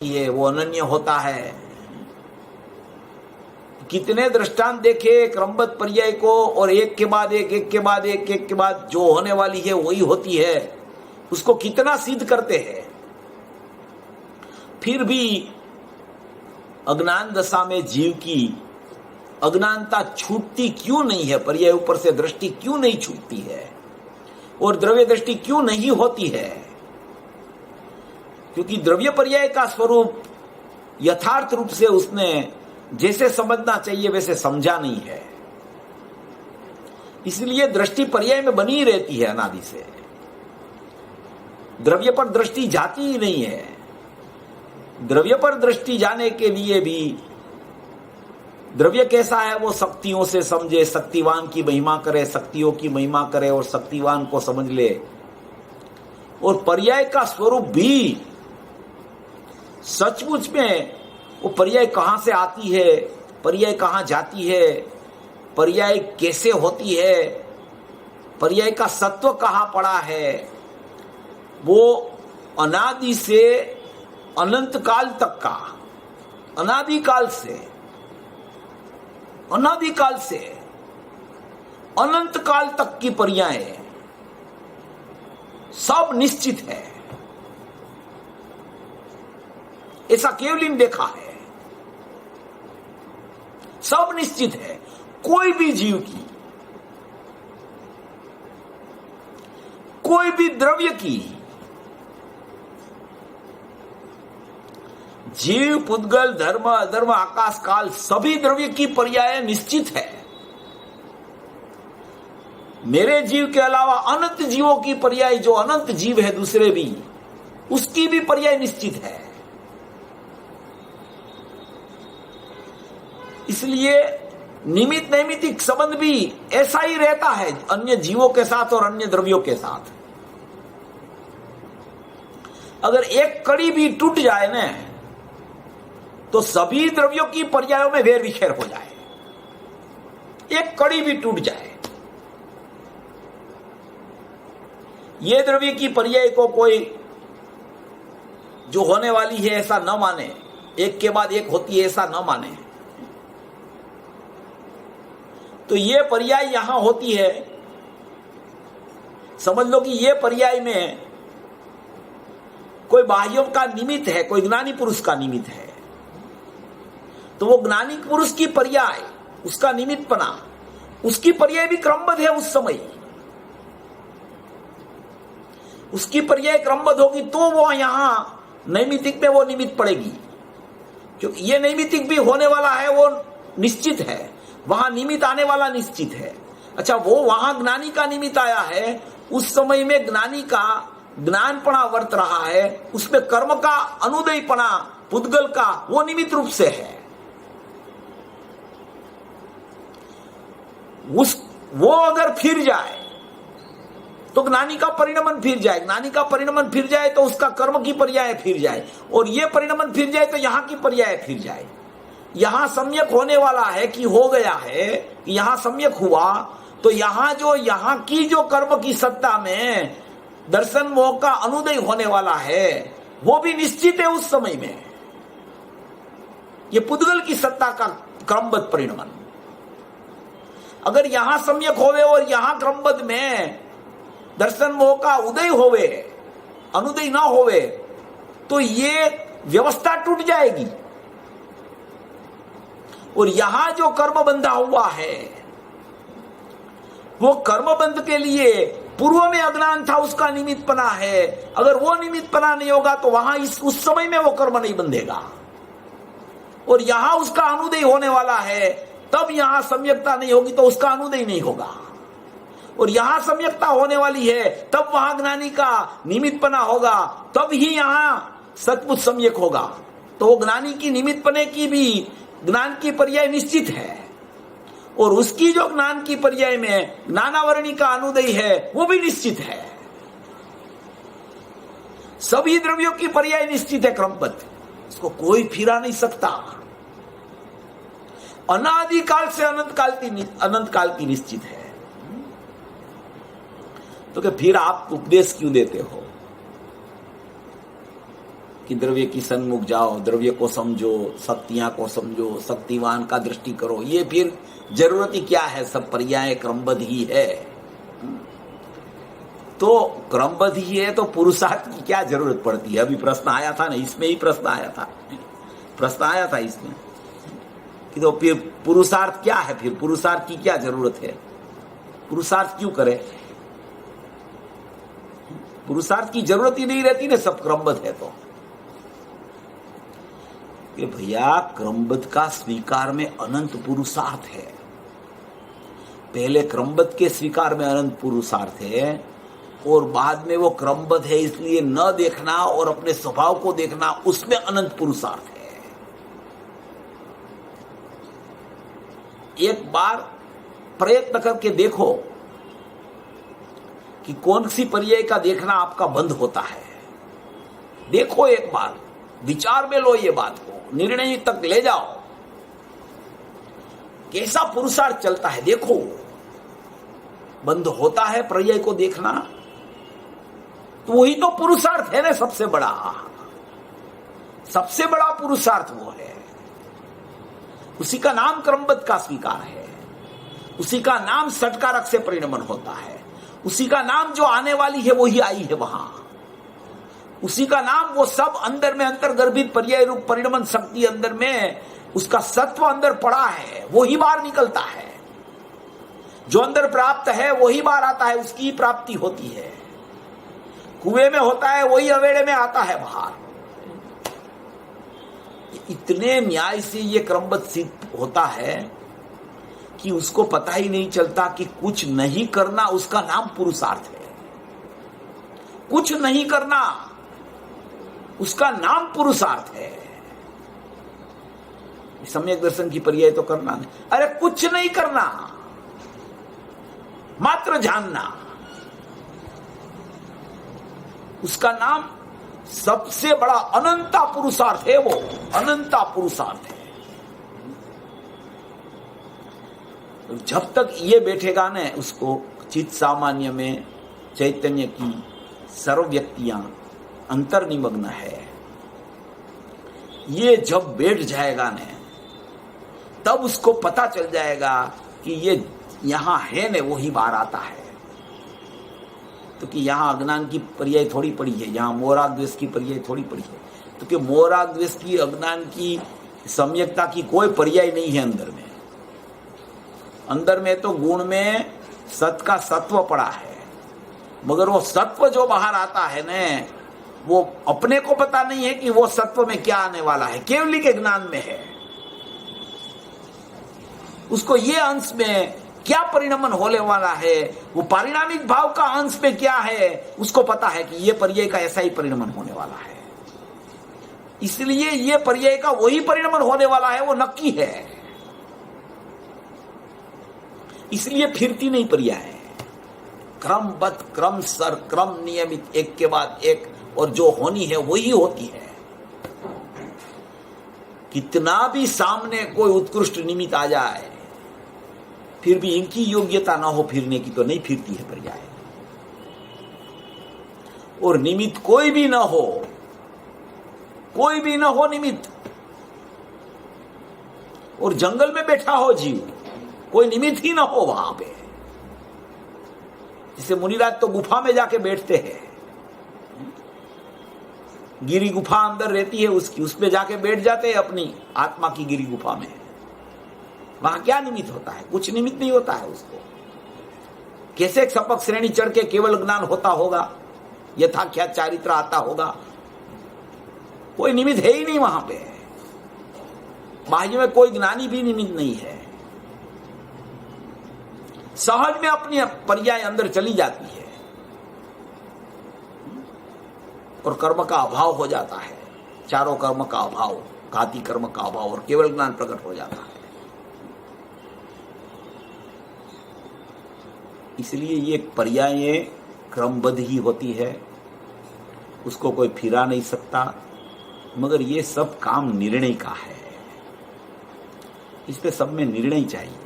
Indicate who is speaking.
Speaker 1: ये वो अनन्य होता है। कितने दृष्टांत देखे क्रमबद्ध पर्याय को, और एक के बाद एक के बाद एक के बाद जो होने वाली है वही होती है, उसको कितना सिद्ध करते हैं। फिर भी अज्ञान दशा में जीव की अज्ञानता छूटती क्यों नहीं है, पर्याय ऊपर से दृष्टि क्यों नहीं छूटती है, और द्रव्य दृष्टि क्यों नहीं होती है? क्योंकि द्रव्य पर्याय का स्वरूप यथार्थ रूप से उसने जैसे समझना चाहिए वैसे समझा नहीं है, इसलिए दृष्टि पर्याय में बनी ही रहती है अनादि से। द्रव्य पर दृष्टि जाती ही नहीं है। द्रव्य पर दृष्टि जाने के लिए भी द्रव्य कैसा है वो शक्तियों से समझे, शक्तिवान की महिमा करे, शक्तियों की महिमा करे और शक्तिवान को समझ ले। और पर्याय का स्वरूप भी सचमुच में वो पर्याय कहां से आती है, पर्याय कहां जाती है, पर्याय कैसे होती है, पर्याय का सत्व कहां पड़ा है, वो अनादि से अनंत काल तक का, अनादिकाल से अनंत काल तक की पर्याय सब निश्चित है। ऐसा केवलिन देखा है, सब निश्चित है। कोई भी जीव की, कोई भी द्रव्य की, जीव, पुद्गल, धर्म, अधर्म, आकाश, काल, सभी द्रव्य की पर्याय निश्चित है। मेरे जीव के अलावा अनंत जीवों की पर्याय, जो अनंत जीव है दूसरे भी, उसकी भी पर्याय निश्चित है। इसलिए निमित्त नैमित्तिक संबंध भी ऐसा ही रहता है अन्य जीवों के साथ और अन्य द्रव्यों के साथ। अगर एक कड़ी भी टूट जाए ना, तो सभी द्रव्यों की पर्यायों में वेर विखेर हो जाए। एक कड़ी भी टूट जाए, ये द्रव्य की पर्याय को कोई जो होने वाली है ऐसा न माने, एक के बाद एक होती है ऐसा न माने, तो ये पर्याय यहां होती है। समझ लो कि ये पर्याय में कोई बाह्यों का निमित्त है, कोई ज्ञानी पुरुष का निमित्त है, तो वो ज्ञानी पुरुष की पर्याय, उसका निमित्तपना, उसकी पर्याय भी क्रमबद्ध है। उस समय उसकी पर्याय क्रमबद्ध होगी तो वो यहां नैमित्तिक में वो निमित्त पड़ेगी, क्योंकि ये नैमित्तिक भी होने वाला है, वो निश्चित है, वहां निमित्त आने वाला निश्चित है। अच्छा, वो वहां ज्ञानी का निमित्त आया है, उस समय में ज्ञानी का ज्ञानपणा वर्त रहा है, उसमें कर्म का अनुदयपणा पुद्गल का वो निमित्त रूप से है। वो अगर फिर जाए तो ज्ञानी का परिणमन फिर जाए, ज्ञानी का परिणमन फिर जाए तो उसका कर्म की पर्याय फिर जाए, और ये परिणमन फिर जाए तो यहां की पर्याय फिर जाए। यहां सम्यक होने वाला है कि हो गया है, कि यहां सम्यक हुआ, तो यहां की जो कर्म की सत्ता में दर्शन मोह का अनुदय होने वाला है वो भी निश्चित है उस समय में। ये पुद्गल की सत्ता का क्रमबद्ध परिणमन, अगर यहां सम्यक होवे और यहां क्रमबद्ध में दर्शन मोह का उदय होवे, अनुदय ना होवे, तो ये व्यवस्था टूट जाएगी। और यहां जो कर्म बंधा हुआ है, वो कर्म बंध के लिए पूर्व में अज्ञान था, उसका निमित्तपना है। अगर वो निमित्तपना नहीं होगा तो वहां उस समय में वो कर्म नहीं बंधेगा, और यहां उसका अनुदय होने वाला है, तब यहां सम्यकता नहीं होगी तो उसका अनुदय नहीं होगा। और यहां सम्यकता होने वाली है, तब वहां ज्ञानी का निमित्तपना होगा, तब ही यहां सचमुच सम्यक होगा। तो वो ज्ञानी की निमित्तपने की भी ज्ञान की पर्याय निश्चित है, और उसकी जो ज्ञान की पर्याय में ज्ञानावरणी का अनुदय है वो भी निश्चित है। सभी द्रव्यों की पर्याय निश्चित है क्रमबद्ध, इसको कोई फिरा नहीं सकता। अनादिकाल से अनंत काल की निश्चित है। तो कि फिर आप उपदेश क्यों देते हो? कि द्रव्य की सन्मुख जाओ, द्रव्य को समझो, शक्तियां को समझो, शक्तिवान का दृष्टि करो, ये फिर जरूरत ही क्या है, सब पर्याय क्रमबद्ध ही है। तो क्रमबद्ध ही है तो पुरुषार्थ की क्या जरूरत पड़ती है? अभी प्रश्न आया था ना, इसमें ही प्रश्न आया था इसमें कि तो फिर पुरुषार्थ क्या है? फिर पुरुषार्थ की क्या जरूरत है? पुरुषार्थ क्यों करे? पुरुषार्थ की जरूरत ही नहीं रहती ना, सब क्रमबद्ध है तो। कि भैया क्रमबद्ध का स्वीकार में अनंत पुरुषार्थ है। पहले क्रमबद्ध के स्वीकार में अनंत पुरुषार्थ है और बाद में वो क्रमबद्ध है इसलिए न देखना और अपने स्वभाव को देखना, उसमें अनंत पुरुषार्थ है। एक बार प्रयत्न करके देखो कि कौन सी पर्याय का देखना आपका बंद होता है। देखो एक बार, विचार में लो ये बात को, निर्णय तक ले जाओ, कैसा पुरुषार्थ चलता है। देखो बंद होता है पर्याय को देखना, तो वही तो पुरुषार्थ है ना। सबसे बड़ा पुरुषार्थ वो है। उसी का नाम क्रमबद्ध का स्वीकार है, उसी का नाम षटकारक से परिणमन होता है, उसी का नाम जो आने वाली है वही आई है वहां, उसी का नाम वो सब अंदर में अंतर्गर्भित पर्याय रूप परिणमन शक्ति अंदर में उसका सत्व अंदर पड़ा है, वही बाहर निकलता है। जो अंदर प्राप्त है वही बाहर आता है, उसकी ही प्राप्ति होती है। कुएं में होता है वही अवेड़े में आता है बाहर। इतने न्याय से ये क्रमबद्ध सिद्ध होता है कि उसको पता ही नहीं चलता कि कुछ नहीं करना उसका नाम पुरुषार्थ है। कुछ नहीं करना उसका नाम पुरुषार्थ है। सम्यक दर्शन की पर्याय तो करना नहीं, अरे कुछ नहीं करना, मात्र जानना, उसका नाम सबसे बड़ा अनंता पुरुषार्थ है। वो अनंता पुरुषार्थ है। जब तक ये बैठेगा न, उसको चित्त सामान्य में चैतन्य की सर्व व्यक्तियां अंतर्निमग्न है, ये जब बैठ जाएगा न, तब उसको पता चल जाएगा कि ये यहां है न, वही बाहर आता है। तो कि यहां अज्ञान की पर्याय थोड़ी पड़ी है, यहां मोहराग द्वेष की पर्याय थोड़ी पड़ी है। तो कि मोहराग द्वेष की, अज्ञान की, सम्यकता की कोई पर्याय नहीं है अंदर में। अंदर में तो गुण में सत का सत्व पड़ा है, मगर वो सत्व जो बाहर आता है न, वो अपने को पता नहीं है कि वो सत्व में क्या आने वाला है, केवली के ज्ञान में है। उसको ये अंश में क्या परिणमन होने वाला है, वो पारिणामिक भाव का अंश में क्या है, उसको पता है कि ये पर्याय का ऐसा ही परिणमन होने वाला है, इसलिए ये पर्याय का वही परिणमन होने वाला है, वो नक्की है। इसलिए फिरती नहीं पर्याय, क्रमबद्ध, क्रम सर, क्रम नियमित, एक के बाद एक, और जो होनी है वही होती है। कितना भी सामने कोई उत्कृष्ट निमित्त आ जाए, फिर भी इनकी योग्यता ना हो फिरने की, तो नहीं फिरती है पर्याय। और निमित्त कोई भी ना हो, कोई भी ना हो निमित्त, और जंगल में बैठा हो जीव, कोई निमित्त ही ना हो वहां पे। जैसे मुनिराज तो गुफा में जाके बैठते हैं, गिरी गुफा अंदर रहती है उसकी, उसमें जाके बैठ जाते हैं अपनी आत्मा की गिरी गुफा में। वहां क्या निमित्त होता है? कुछ निमित्त नहीं होता है उसको। कैसे सपक श्रेणी चढ़ के केवल ज्ञान होता होगा, यथाख्यात चारित्र आता होगा, कोई निमित्त है ही नहीं वहां पे। बाह्य में कोई ज्ञानी भी निमित्त नहीं है, सहज में अपनी पर्याय अंदर चली जाती है और कर्म का अभाव हो जाता है। चारों कर्म का अभाव, घाती कर्म का अभाव, और केवल ज्ञान प्रकट हो जाता है। इसलिए ये पर्याय क्रमबद्ध ही होती है, उसको कोई फिरा नहीं सकता। मगर ये सब काम निर्णय का है, इस पे सब में निर्णय चाहिए।